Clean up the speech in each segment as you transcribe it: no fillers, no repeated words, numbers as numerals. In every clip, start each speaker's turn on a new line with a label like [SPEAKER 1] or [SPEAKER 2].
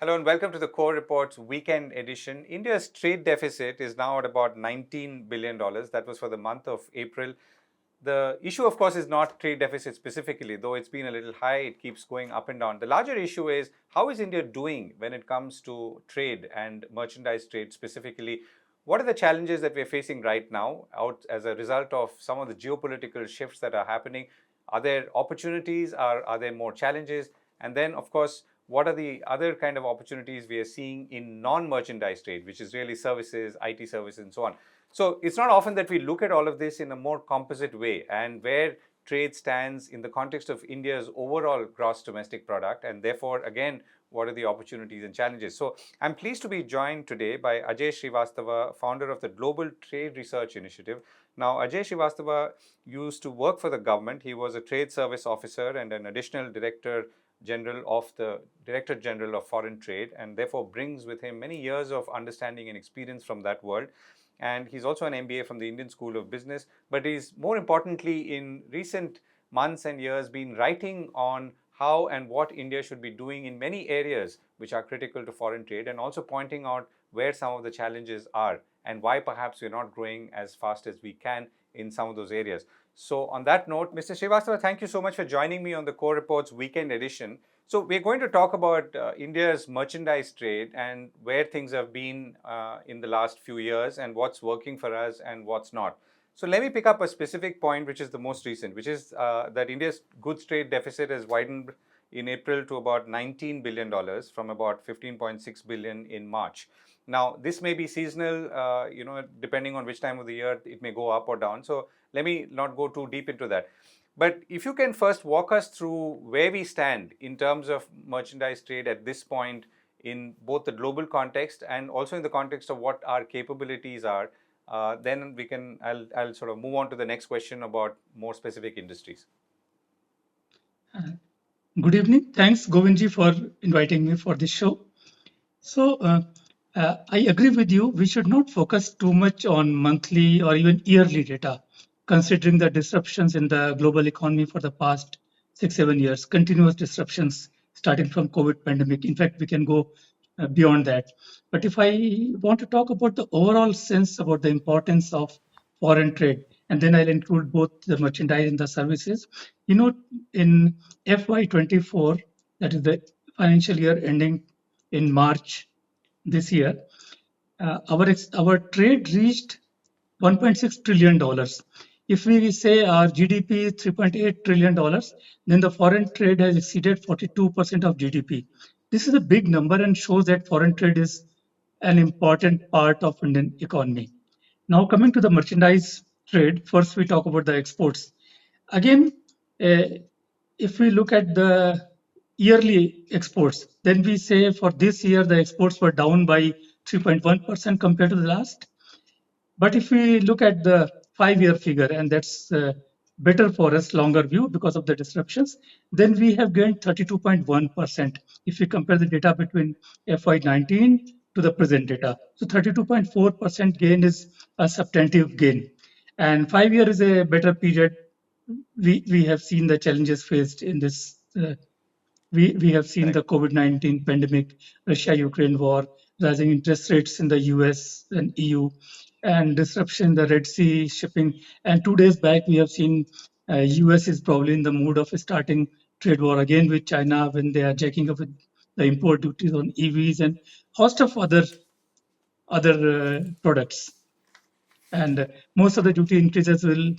[SPEAKER 1] Hello and welcome to the Core Reports Weekend Edition. India's trade deficit is now at about $19 billion. That was for the month of April. The issue, of course, is not trade deficit specifically, though it's been a little high. It keeps going up and down. The larger issue is how is India doing when it comes to trade and merchandise trade specifically? What are the challenges that we're facing right now out as a result of some of the geopolitical shifts that are happening? Are there opportunities? Are there more challenges? And then, of course, what are the other kind of opportunities we are seeing in non-merchandise trade, which is really services, IT services, and so on. So it's not often that we look at all of this in a more composite way and where trade stands in the context of India's overall gross domestic product, and therefore, again, what are the opportunities and challenges. So I'm pleased to be joined today by Ajay Srivastava, founder of the Global Trade Research Initiative. Now, Ajay Srivastava used to work for the government. He was a trade service officer and an additional Director General of the Director General of Foreign Trade, and therefore brings with him many years of understanding and experience from that world. And he's also an MBA from the Indian School of Business, but he's more importantly in recent months and years been writing on how and what India should be doing in many areas which are critical to foreign trade, and also pointing out where some of the challenges are and why perhaps we're not growing as fast as we can in some of those areas. So on that note, Mr. Srivastava, thank you so much for joining me on the Core Reports Weekend Edition. So we're going to talk about India's merchandise trade and where things have been in the last few years and what's working for us and what's not. So let me pick up a specific point, which is the most recent, which is that India's goods trade deficit has widened in April to about $19 billion from about $15.6 billion in March. Now, this may be seasonal, depending on which time of the year, it may go up or down. So let me not go too deep into that. But if you can first walk us through where we stand in terms of merchandise trade at this point in both the global context and also in the context of what our capabilities are, then I'll sort of move on to the next question about more specific industries.
[SPEAKER 2] Good evening. Thanks, Govindraj, for inviting me for this show. So I agree with you. We should not focus too much on monthly or even yearly data, considering the disruptions in the global economy for the past 6-7 years, continuous disruptions starting from COVID pandemic. In fact, we can go beyond that. But if I want to talk about the overall sense about the importance of foreign trade, and then I'll include both the merchandise and the services. In FY24, that is the financial year ending in March this year, our trade reached $1.6 trillion. If we say our GDP is $3.8 trillion, then the foreign trade has exceeded 42% of GDP. This is a big number and shows that foreign trade is an important part of Indian economy. Now coming to the merchandise trade, first we talk about the exports. Again, if we look at the yearly exports, then we say for this year the exports were down by 3.1% compared to the last. But if we look at the 5-year figure, and that's better for us, longer view because of the disruptions, then we have gained 32.1% if we compare the data between FY19 to the present data. So 32.4% gain is a substantive gain. And 5-year is a better period. We have seen the challenges faced in this. We have seen the COVID-19 pandemic, Russia-Ukraine war, rising interest rates in the US and EU, and disruption in the Red Sea shipping. And 2 days back, we have seen US is probably in the mood of starting trade war again with China when they are jacking up with the import duties on EVs and host of other products. And most of the duty increases will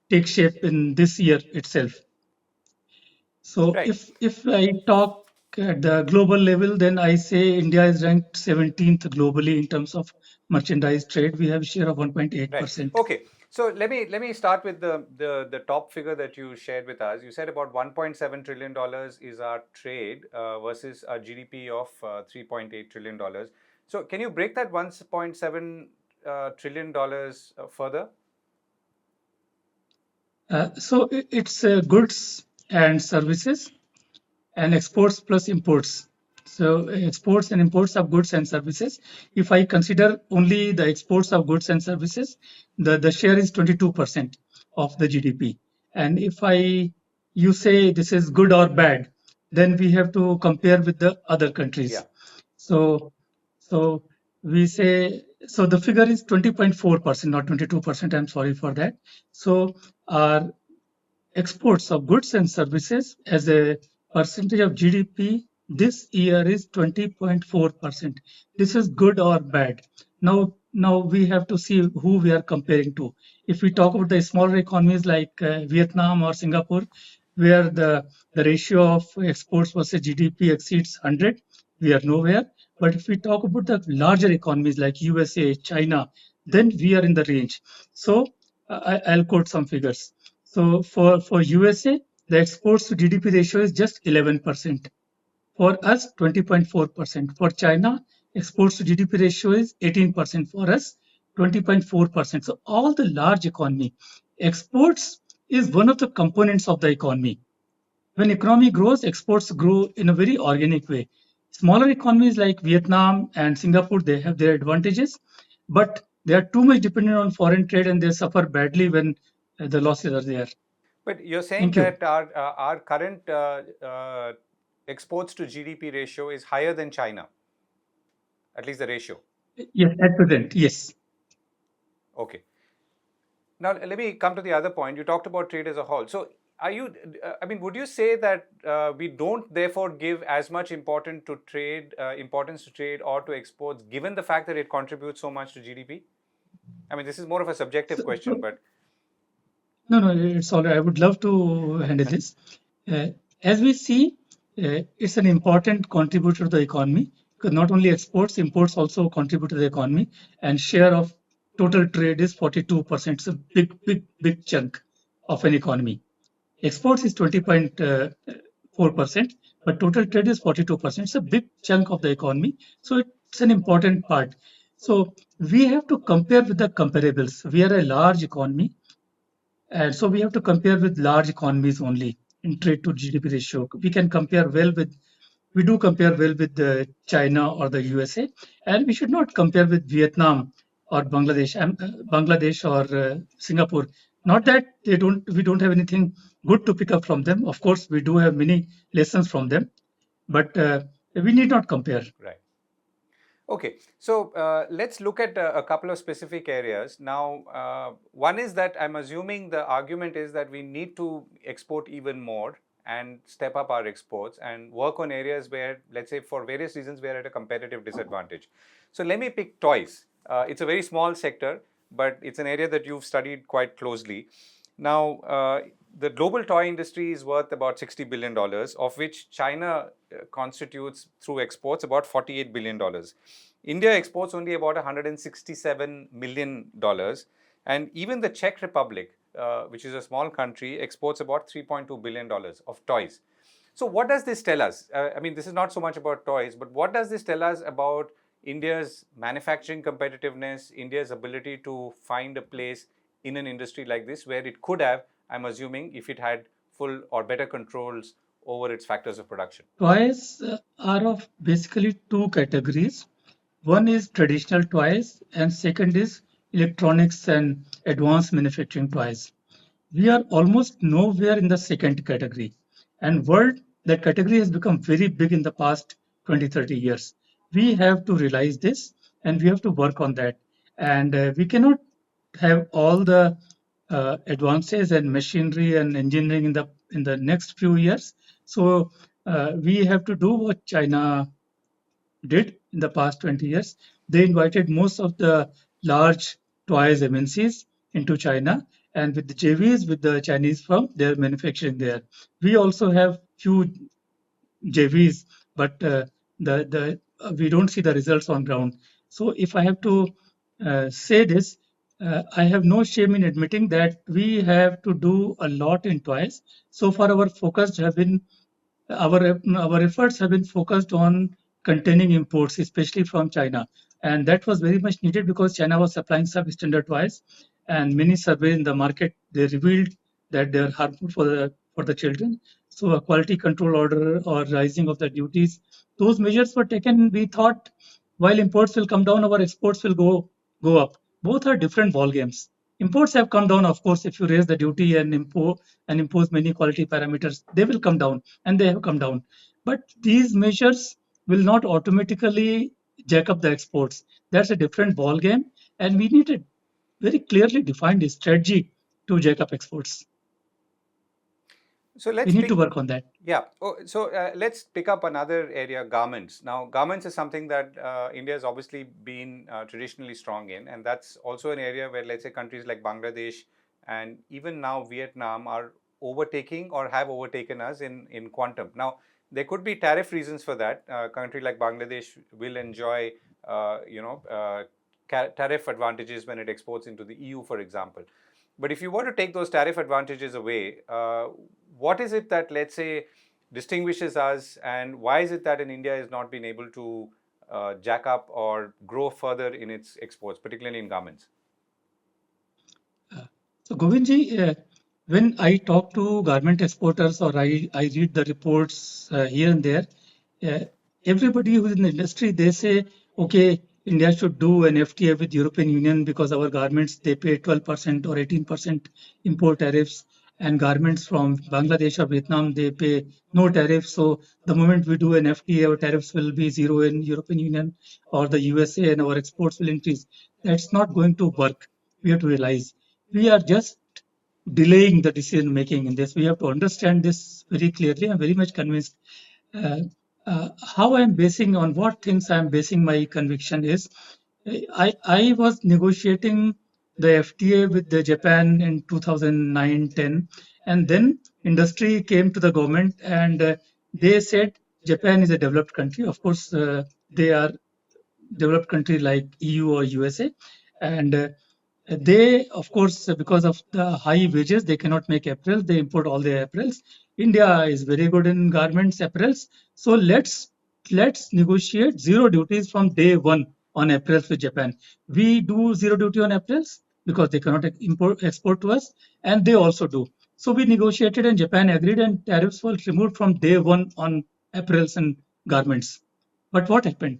[SPEAKER 2] take shape in this year itself. So if I talk at the global level, then I say India is ranked 17th globally in terms of merchandise trade. We have a share of 1.8%.
[SPEAKER 1] Okay. So let me start with the top figure that you shared with us. You said about $1.7 trillion is our trade versus our GDP of $3.8 trillion. So can you break that $1.7 trillion further?
[SPEAKER 2] So it's goods and services and exports plus imports. So exports and imports of goods and services. If I consider only the exports of goods and services, the share is 22% of the GDP. And if you say this is good or bad, then we have to compare with the other countries.
[SPEAKER 1] Yeah.
[SPEAKER 2] So, so we say, so the figure is 20.4%, not 22%. I'm sorry for that. So our exports of goods and services as a percentage of GDP this year is 20.4%. This is good or bad. Now we have to see who we are comparing to. If we talk about the smaller economies like Vietnam or Singapore, where the ratio of exports versus GDP exceeds 100, we are nowhere. But if we talk about the larger economies like USA, China, then we are in the range. So I'll quote some figures. So for USA, the exports to GDP ratio is just 11%. For us, 20.4%. For China, exports to GDP ratio is 18%. For us, 20.4%. So all the large economy, exports is one of the components of the economy. When economy grows, exports grow in a very organic way. Smaller economies like Vietnam and Singapore, they have their advantages, but they are too much dependent on foreign trade and they suffer badly when the losses are there.
[SPEAKER 1] But you're saying
[SPEAKER 2] Thank you.
[SPEAKER 1] that our current exports to GDP ratio is higher than China, at least the ratio.
[SPEAKER 2] Yes, at present, yes.
[SPEAKER 1] Okay. Now, let me come to the other point. You talked about trade as a whole. So, are you, I mean, would you say that we don't therefore give as much importance to trade or to exports, given the fact that it contributes so much to GDP? I mean, this is more of a subjective question,
[SPEAKER 2] So,
[SPEAKER 1] but
[SPEAKER 2] no, it's all right. I would love to handle this. Uh, as we see, it's an important contributor to the economy because not only exports, imports also contribute to the economy, and share of total trade is 42%. It's a big chunk of an economy. Exports is 20.4%, but total trade is 42%. It's a big chunk of the economy. So it's an important part. So we have to compare with the comparables. We are a large economy, and so we have to compare with large economies only in trade to GDP ratio. We do compare well with China or the USA, and we should not compare with Vietnam or Bangladesh or Singapore. Not that we don't have anything good to pick up from them. Of course, we do have many lessons from them, but we need not compare.
[SPEAKER 1] right. Okay, so let's look at a couple of specific areas. Now, one is that I'm assuming the argument is that we need to export even more and step up our exports and work on areas where, let's say, for various reasons, we're at a competitive disadvantage. So let me pick toys. It's a very small sector, but it's an area that you've studied quite closely. Now, the global toy industry is worth about $60 billion, of which China constitutes through exports about $48 billion. India exports only about $167 million. And even the Czech Republic, which is a small country, exports about $3.2 billion of toys. So, what does this tell us? I mean, this is not so much about toys, but what does this tell us about India's manufacturing competitiveness, India's ability to find a place in an industry like this where it could have, I'm assuming, if it had full or better controls over its factors of production?
[SPEAKER 2] Toys are of basically two categories. One is traditional toys, and second is electronics and advanced manufacturing toys. We are almost nowhere in the second category. And world, that category has become very big in the past 20, 30 years. We have to realize this and we have to work on that. And we cannot have all the advances and machinery and engineering in the next few years. So we have to do what China did in the past 20 years. They invited most of the large toys MNCs into China, and with the JVs with the Chinese firm, they're manufacturing there. We also have few JVs, but we don't see the results on ground. So if I have to say this, I have no shame in admitting that we have to do a lot in toys. So far, our efforts have been focused on containing imports, especially from China, and that was very much needed because China was supplying substandard toys, and many surveys in the market they revealed that they are harmful for the children. So a quality control order or rising of the duties, those measures were taken. We thought while imports will come down, our exports will go up. Both are different ball games. Imports have come down, of course. If you raise the duty and impose many quality parameters, they will come down, and they have come down. But these measures will not automatically jack up the exports. That's a different ball game, and we need a very clearly defined strategy to jack up exports.
[SPEAKER 1] So
[SPEAKER 2] We
[SPEAKER 1] let's
[SPEAKER 2] need to
[SPEAKER 1] pick.
[SPEAKER 2] work on that.
[SPEAKER 1] Yeah. Let's pick up another area, garments. Now, garments is something that India has obviously been traditionally strong in, and that's also an area where, let's say, countries like Bangladesh and even now Vietnam are overtaking or have overtaken us in quantum. Now, there could be tariff reasons for that. A country like Bangladesh will enjoy, tariff advantages when it exports into the EU, for example. But if you were to take those tariff advantages away, what is it that, let's say, distinguishes us, and why is it that in India has not been able to jack up or grow further in its exports, particularly in garments?
[SPEAKER 2] Uh, So, Govindji, when I talk to garment exporters or I read the reports here and there, uh, everybody who's in the industry, they say, okay, India should do an FTA with European Union because our garments, they pay 12% or 18% import tariffs, and garments from Bangladesh or Vietnam, they pay no tariffs. So the moment we do an FTA, our tariffs will be zero in European Union or the USA, and our exports will increase. That's not going to work. We have to realize we are just delaying the decision making in this. We have to understand this very clearly. I'm very much convinced. Uh, how I'm basing on what things I'm basing my conviction is, I was negotiating the FTA with the Japan in 2009-10, and then industry came to the government and they said Japan is a developed country. Of course, they are developed country like EU or USA, and they, of course, because of the high wages, they cannot make apparel. They import all their apparels. India is very good in garments, apparels. So let's negotiate zero duties from day one on apparels with Japan. We do zero duty on apparels because they cannot import export to us, and they also do. So we negotiated, and Japan agreed, and tariffs were removed from day one on apparels and garments. But what happened?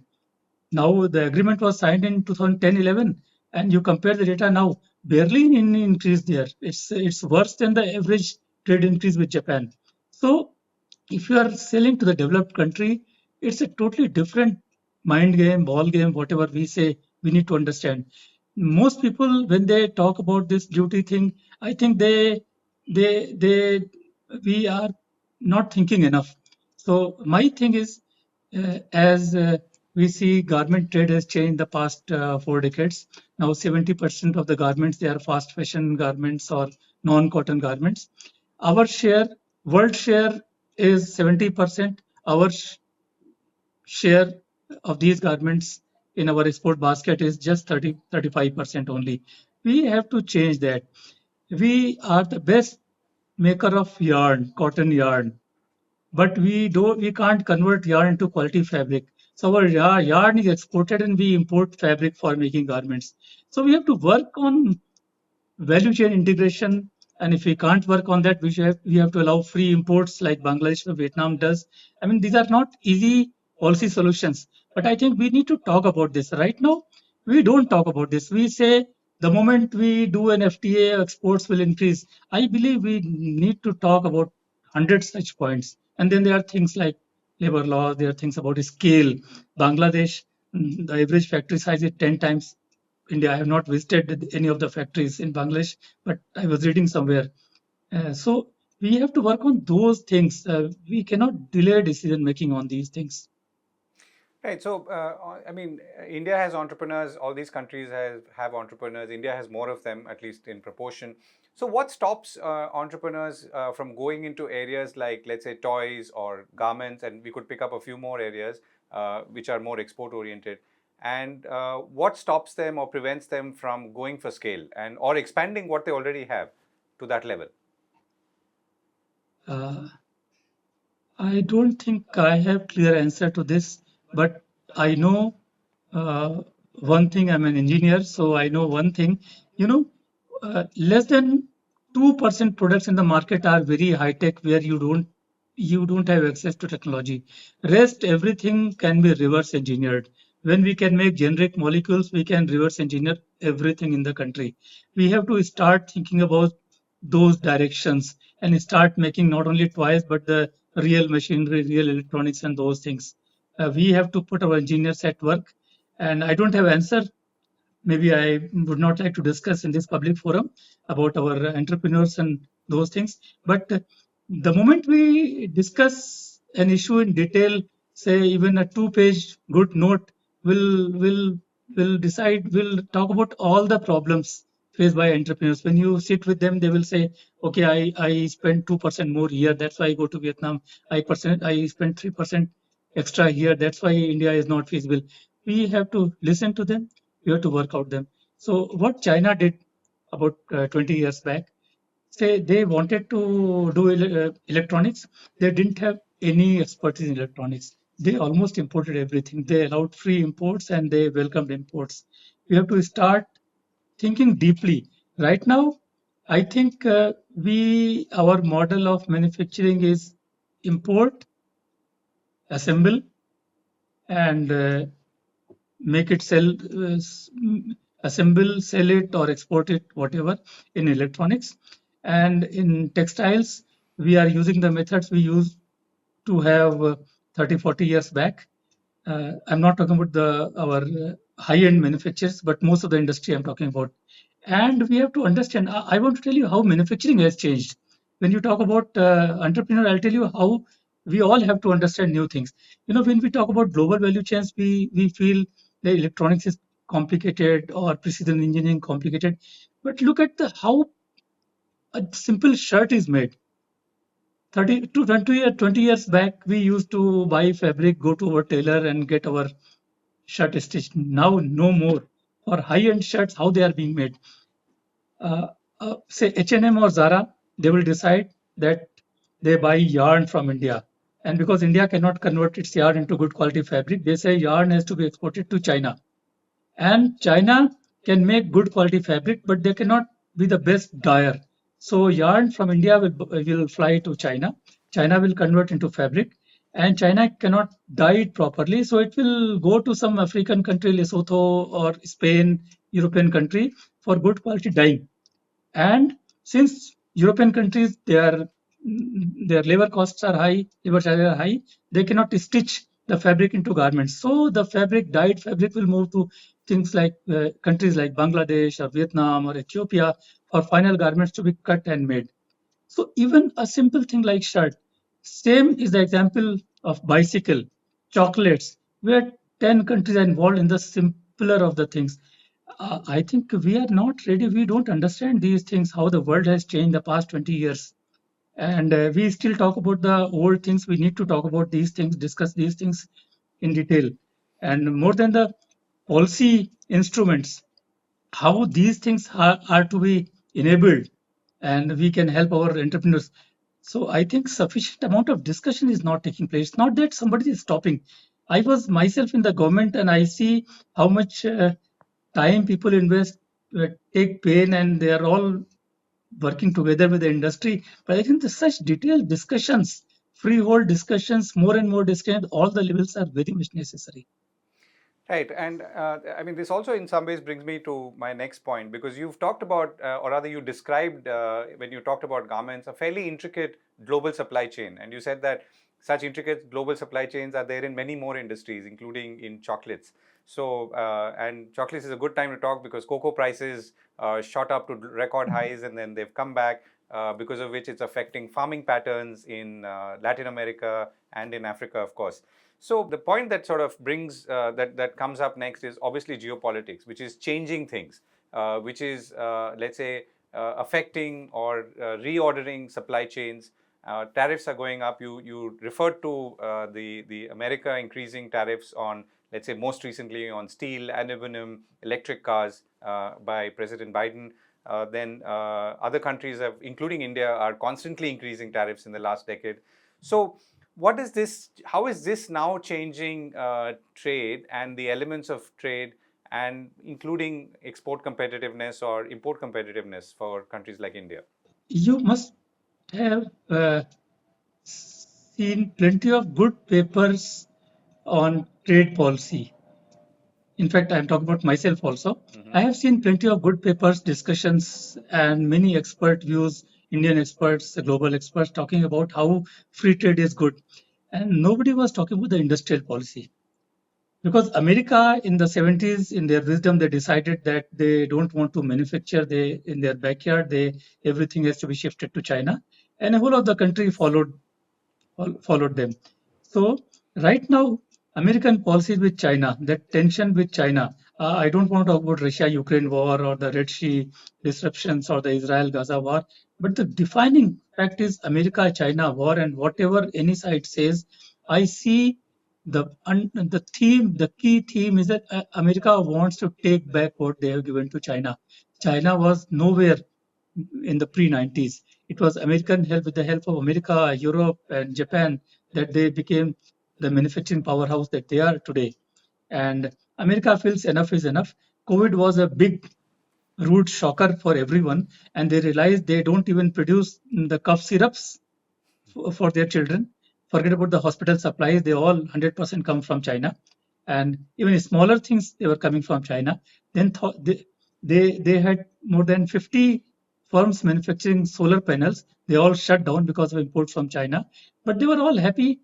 [SPEAKER 2] Now the agreement was signed in 2010-11, and you compare the data now, barely any increase there. It's worse than the average trade increase with Japan. So if you are selling to the developed country, it's a totally different mind game, ball game, whatever we say. We need to understand. Most people, when they talk about this duty thing, I think they we are not thinking enough. So my thing is, as we see garment trade has changed the past 4 decades. Now 70% of the garments, they are fast fashion garments or non-cotton garments. Our share, world share is 70%. Our share of these garments in our export basket is just 35% only. We have to change that. We are the best maker of yarn, cotton yarn, but we can't convert yarn into quality fabric. So our yarn is exported and we import fabric for making garments. So we have to work on value chain integration. And if we can't work on that, we have to allow free imports like Bangladesh or Vietnam does. I mean, these are not easy policy solutions, but I think we need to talk about this. Right now, we don't talk about this. We say the moment we do an FTA, exports will increase. I believe we need to talk about 100 such points. And then there are things like labor law, there are things about scale. Bangladesh, the average factory size is 10 times India. I have not visited any of the factories in Bangladesh, but I was reading somewhere. So we have to work on those things. We cannot delay decision making on these things.
[SPEAKER 1] Right. So, India has entrepreneurs. All these countries have entrepreneurs. India has more of them, at least in proportion. So, what stops entrepreneurs from going into areas like, let's say, toys or garments? And we could pick up a few more areas which are more export oriented. And what stops them or prevents them from going for scale and or expanding what they already have to that level?
[SPEAKER 2] Uh, I don't think I have clear answer to this, but I know uh, one thing. I'm an engineer, so I know one thing. You know, less than 2% products in the market are very high tech, where you don't have access to technology. Rest everything can be reverse engineered. When we can make generic molecules, we can reverse engineer everything in the country. We have to start thinking about those directions and start making not only toys but the real machinery, real electronics, and those things. We have to put our engineers at work. And I don't have answer. Maybe I would not like to discuss in this public forum about our entrepreneurs and those things. But the moment we discuss an issue in detail, say even a two-page good note will decide, will talk about all the problems faced by entrepreneurs. When you sit with them, they will say, okay, I spend 2% more here, that's why I go to Vietnam. I spend 3% extra here, that's why India is not feasible. We have to listen to them, we have to work out them. So what China did about 20 years back, say they wanted to do electronics, they didn't have any expertise in electronics. They almost imported everything. They allowed free imports and they welcomed imports. We have to start thinking deeply. Right now, I think our model of manufacturing is import, assemble, and make it sell, assemble, sell it, or export it, whatever, in electronics. And in textiles, we are using the methods we used to have 30, 40 years back. I'm not talking about our high-end manufacturers, but most of the industry I'm talking about. And we have to understand. I want to tell you how manufacturing has changed. When you talk about entrepreneur, I'll tell you how we all have to understand new things. When we talk about global value chains, we feel the electronics is complicated or precision engineering complicated. But look at the how a simple shirt is made. 30 to 20 years back, we used to buy fabric, go to our tailor and get our shirt stitched. Now, no more. For high-end shirts, how they are being made. Uh, say H&M or Zara, they will decide that they buy yarn from India. And because India cannot convert its yarn into good quality fabric, they say yarn has to be exported to China. And China can make good quality fabric, but they cannot be the best dyer. So yarn from India will fly to China. China will convert into fabric, and China cannot dye it properly. So it will go to some African country, Lesotho or Spain, European country for good quality dyeing. And since European countries, their labor costs are high, labor charges are high, they cannot stitch the fabric into garments. So the dyed fabric will move to things like countries like Bangladesh or Vietnam or Ethiopia for final garments to be cut and made. So even a simple thing like shirt, same is the example of bicycle, chocolates, where 10 countries are involved in the simpler of the things. I think we are not ready. We don't understand these things, how the world has changed the past 20 years. And we still talk about the old things. We need to talk about these things, discuss these things in detail. And more than the policy instruments, how these things are to be enabled and we can help our entrepreneurs. So I think sufficient amount of discussion is not taking place. It's not that somebody is stopping. I was myself in the government and I see how much time people invest, take pain, and they are all working together with the industry. But I think the such detailed discussions, freehold discussions, more and more discussions, all the levels are very much necessary.
[SPEAKER 1] Right, and I mean, this also in some ways brings me to my next point, because you've talked about, or rather, you described when you talked about garments, a fairly intricate global supply chain, and you said that such intricate global supply chains are there in many more industries, including in chocolates. So, and chocolates is a good time to talk because cocoa prices shot up to record highs, and then they've come back, because of which it's affecting farming patterns in Latin America and in Africa, of course. So the point that sort of brings that comes up next is obviously geopolitics, which is changing things, which is let's say affecting or reordering supply chains. Tariffs are going up. You referred to the America increasing tariffs on, let's say, most recently on steel, aluminum, electric cars by President Biden. Then other countries have, including India, are constantly increasing tariffs in the last decade. So what is this? How is this now changing trade and the elements of trade, and including export competitiveness or import competitiveness for countries like India?
[SPEAKER 2] You must have seen plenty of good papers on trade policy. In fact, I'm talking about myself also.
[SPEAKER 1] Mm-hmm.
[SPEAKER 2] I have seen plenty of good papers, discussions, and many expert views, Indian experts, global experts talking about how free trade is good. and nobody was talking about the industrial policy. Because America in the 70s, in their wisdom, they decided that they don't want to manufacture in their backyard. Everything has to be shifted to China, and the whole of the country followed them. So right now, American policies with China, that tension with China. I don't want to talk about Russia-Ukraine war or the Red Sea disruptions or the Israel-Gaza war, but the defining fact is America-China war, and whatever any side says, I see the key theme is that America wants to take back what they have given to China. China was nowhere in the pre-90s. It was American help with the help of America, Europe, and Japan that they became the manufacturing powerhouse that they are today. And America feels enough is enough. COVID was a big rude shocker for everyone, and they realized they don't even produce the cough syrups for their children. Forget about the hospital supplies; they all 100% come from China, and even smaller things they were coming from China. Then they had more than 50 firms manufacturing solar panels. They all shut down because of imports from China, but they were all happy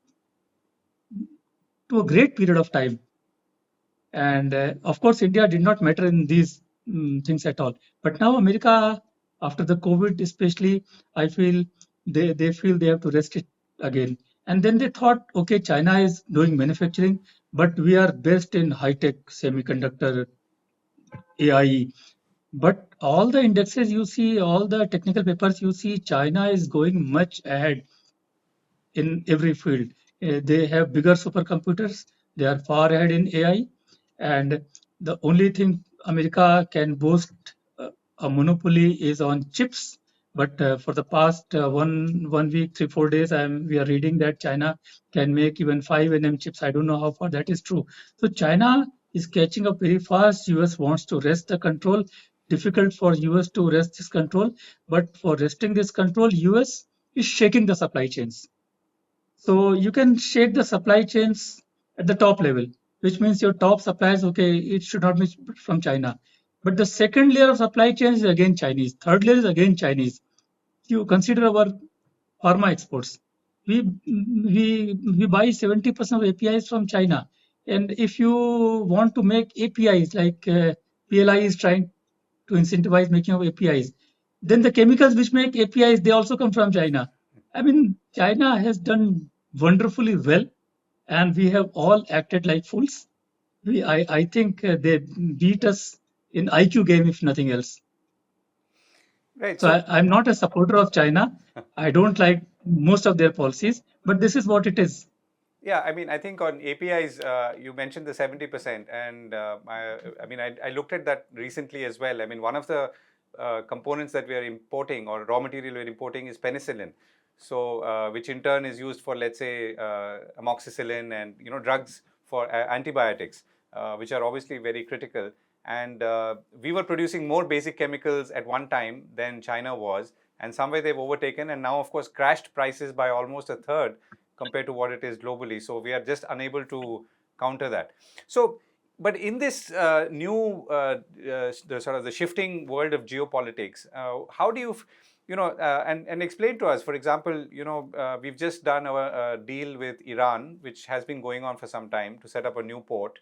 [SPEAKER 2] to a great period of time. And of course, India did not matter in these things at all. But now America, after the COVID especially, I feel they feel they have to rest it again. And then they thought, okay, China is doing manufacturing, but we are best in high tech semiconductor AI. But all the indexes you see, all the technical papers you see, China is going much ahead in every field. They have bigger supercomputers. They are far ahead in AI, and the only thing America can boast a monopoly is on chips. But for the past one week, 3 4 days, we are reading that China can make even 5 nm chips. I don't know how far that is true. So China is catching up very fast. US wants to wrest the control. Difficult for US to wrest this control, but for wresting this control, US is shaking the supply chains. So you can shake the supply chains at the top level, which means your top suppliers, okay, it should not be from China. But the second layer of supply chain is again Chinese. Third layer is again Chinese. You consider our pharma exports. We buy 70% of APIs from China. And if you want to make APIs like PLI is trying to incentivize making of APIs, then the chemicals which make APIs they also come from China. I mean, China has done wonderfully well, and we have all acted like fools. I think they beat us in IQ game if nothing else.
[SPEAKER 1] Right.
[SPEAKER 2] So
[SPEAKER 1] So
[SPEAKER 2] I'm not a supporter of China. I don't like most of their policies, but this is what it is.
[SPEAKER 1] yeah, I mean, I think on APIs, you mentioned the 70%, and I mean, I looked at that recently as well. I mean, one of the components that we are importing or raw material we're importing is penicillin. So, which in turn is used for, let's say, amoxicillin and drugs for antibiotics, which are obviously very critical. And we were producing more basic chemicals at one time than China was, and somewhere they've overtaken, and now, of course, crashed prices by almost a third compared to what it is globally. So we are just unable to counter that. So, but in this new, the sort of the shifting world of geopolitics, how do you, and explain to us, for example, we've just done a deal with Iran, which has been going on for some time to set up a new port.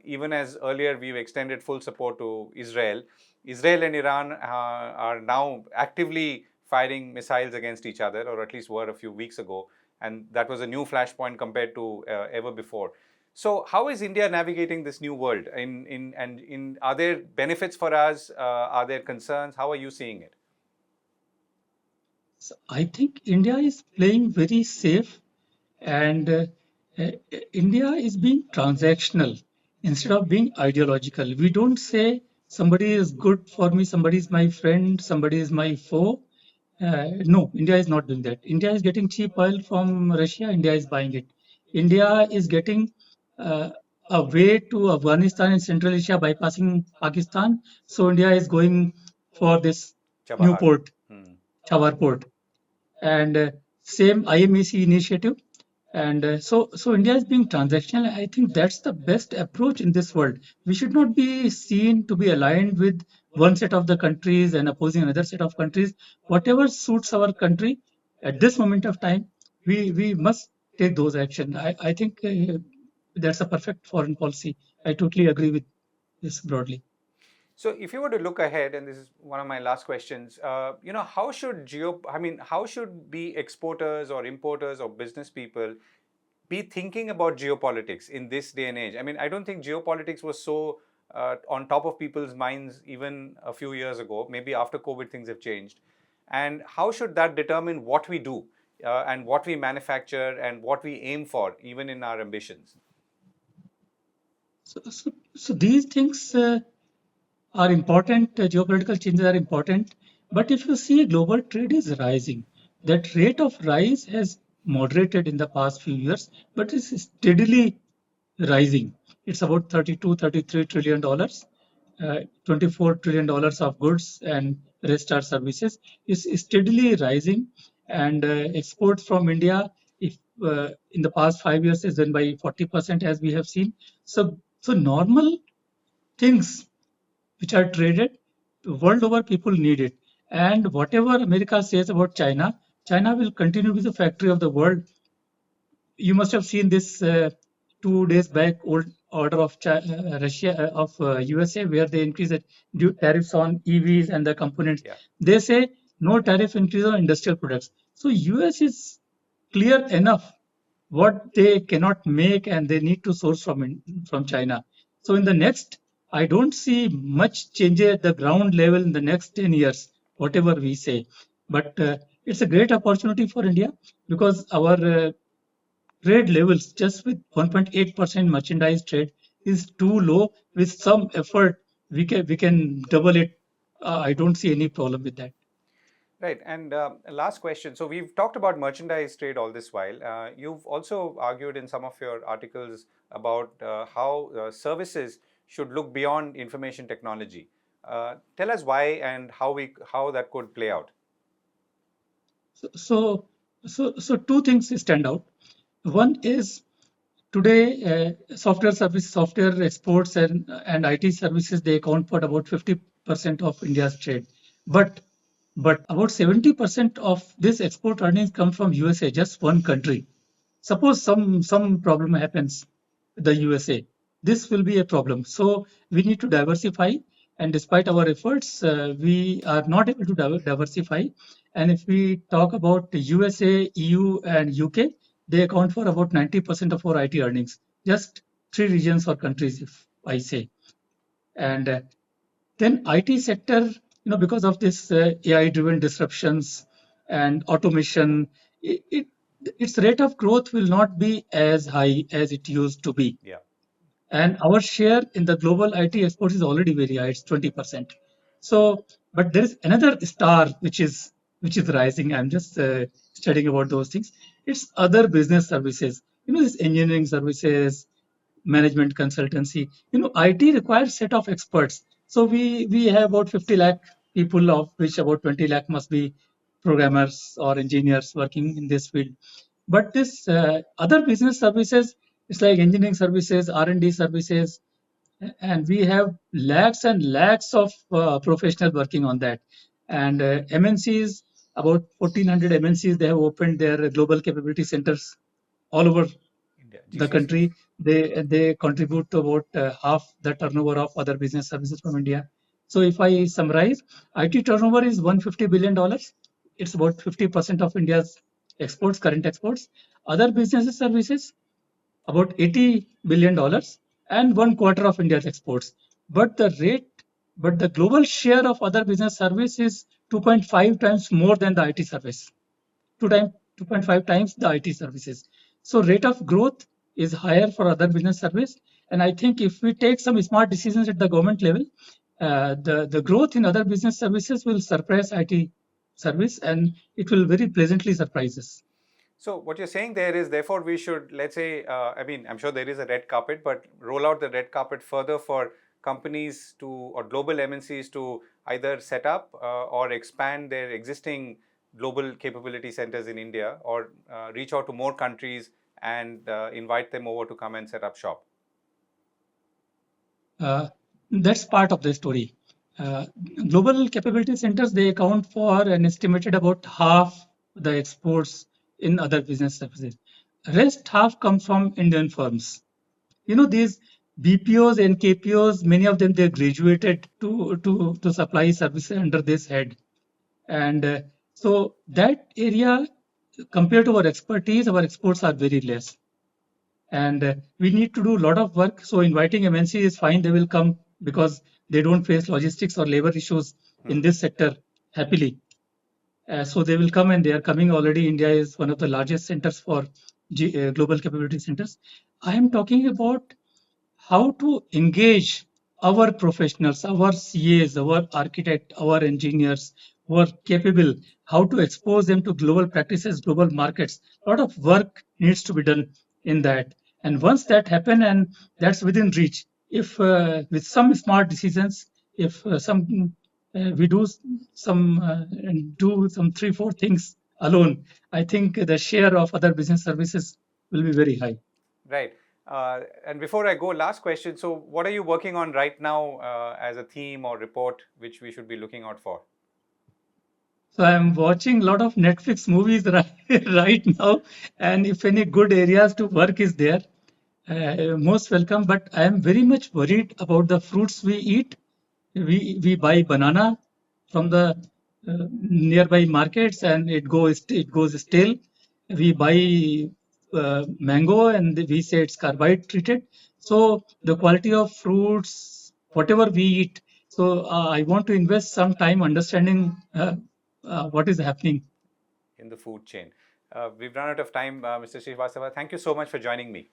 [SPEAKER 1] Even as earlier, we've extended full support to Israel. Israel and Iran are now actively firing missiles against each other, or at least were a few weeks ago, and that was a new flashpoint compared to ever before. So, how is India navigating this new world? Are there benefits for us? Are there concerns? How are you seeing it?
[SPEAKER 2] So I think India is playing very safe, and uh, India is being transactional instead of being ideological. We don't say somebody is good for me, somebody is my friend, somebody is my foe. No, India is not doing that. India is getting cheap oil from Russia, India is buying it. India is getting uh, a way to Afghanistan and Central Asia bypassing Pakistan. So India is going for this new
[SPEAKER 1] Chabahar.
[SPEAKER 2] port,
[SPEAKER 1] Hmm.
[SPEAKER 2] Chawar port, and same IMEC initiative. And so India is being transactional. I think that's the best approach in this world. We should not be seen to be aligned with one set of the countries and opposing another set of countries. Whatever suits our country at this moment of time, we must take those action. I think that's a perfect foreign policy. I totally agree with this broadly.
[SPEAKER 1] So, if you were to look ahead, and this is one of my last questions, how should how should be exporters or importers or business people be thinking about geopolitics in this day and age? I mean, I don't think geopolitics was so on top of people's minds even a few years ago. Maybe after COVID, things have changed. And how should that determine what we do and what we manufacture and what we aim for, even in our ambitions?
[SPEAKER 2] So these things are important. Geopolitical changes are important. But if you see global trade is rising, that rate of rise has moderated in the past few years, but it's steadily rising. It's about 32, 33 trillion dollars. 24 trillion dollars of goods and rest are services is steadily rising, and exports from India, if in the past 5 years, is done by 40%, as we have seen. So normal things which are traded world over, people need it. And whatever America says about China, China will continue to be the factory of the world. You must have seen this 2 days back old order of Russia of USA, where they increase the tariffs on EVs and the components.
[SPEAKER 1] Yeah.
[SPEAKER 2] They say no tariff increase on industrial products. So US is clear enough what they cannot make, and they need to source from China. So in the next, I don't see much change at the ground level in the next 10 years, whatever we say. But it's a great opportunity for India, because our trade levels just with 1.8% merchandise trade is too low. With some effort, we can double it. I don't see any problem with that.
[SPEAKER 1] Right. And last question. So we've talked about merchandise trade all this while. You've also argued in some of your articles about how services should look beyond information technology. Tell us why and how that could play out.
[SPEAKER 2] So two things stand out. One is today, software exports and IT services, they account for about 50% of India's trade. But about 70% of this export earnings come from USA, just one country. Suppose some problem happens with the USA, this will be a problem. So we need to diversify, and despite our efforts, we are not able to diversify. And if we talk about the USA, EU, and UK, they account for about 90% of our IT earnings. Just three regions or countries, if I say. And then IT sector, because of this AI-driven disruptions and automation, its rate of growth will not be as high as it used to be.
[SPEAKER 1] Yeah.
[SPEAKER 2] And our share in the global IT exports is already very high; it's 20%. So, but there is another star which is rising. I'm just studying about those things. It's other business services. This engineering services, management consultancy. IT requires set of experts. So we have about 50 lakh people, of which about 20 lakh must be programmers or engineers working in this field. But this other business services, it's like engineering services, R&D services, and we have lakhs and lakhs of professionals working on that. And MNCs, about 1,400 MNCs, they have opened their global capability centers all over
[SPEAKER 1] India.
[SPEAKER 2] the
[SPEAKER 1] GCCs.
[SPEAKER 2] country. They contribute to about half the turnover of other business services from India. So if I summarize, IT turnover is $150 billion. It's about 50% of India's exports, current exports. Other business services, about $80 billion, and 1/4 of India's exports. But the rate, but the global share of other business service is 2.5 times more than the IT service. 2.5 times the IT services. So rate of growth is higher for other business service. And I think if we take some smart decisions at the government level, the growth in other business services will surpass IT service, and it will very pleasantly surprise us.
[SPEAKER 1] So what you're saying there is, therefore, we should, let's say, I mean, I'm sure there is a red carpet, but roll out the red carpet further for companies to, or global MNCs to either set up or expand their existing global capability centers in India, or reach out to more countries and invite them over to come and set up shop.
[SPEAKER 2] Uh, that's part of the story. Uh, Global capability centers, they account for an estimated about half the exports in other business services. Rest half comes from Indian firms. These BPOs and KPOs, many of them they graduated to supply services under this head, and so that area compared to our expertise, our exports are very less, and we need to do a lot of work. So inviting MNC is fine; they will come because they don't face logistics or labor issues
[SPEAKER 1] Hmm.
[SPEAKER 2] in this sector happily. So they will come and they are coming already. India is one of the largest centers for global capability centers. I am talking about how to engage our professionals, our CAs, our architect, our engineers who are capable, how to expose them to global practices, global markets. A lot of work needs to be done in that. And once that happen and that's within reach, if with some smart decisions, if some we do some three, four things alone, I think the share of other business services will be very high.
[SPEAKER 1] Right. And before I go, last question. So, what are you working on right now as a theme or report which we should be looking out for?
[SPEAKER 2] So I'm watching a lot of Netflix movies right now, and if any good areas to work is there, most welcome. But I am very much worried about the fruits we eat. We buy banana from the nearby markets, and it goes stale. We buy mango, and we say it's carbide treated. So the quality of fruits, whatever we eat. So I want to invest some time understanding what is happening.
[SPEAKER 1] In the food chain. We've run out of time, Mr. Srivastava. Thank you so much for joining me.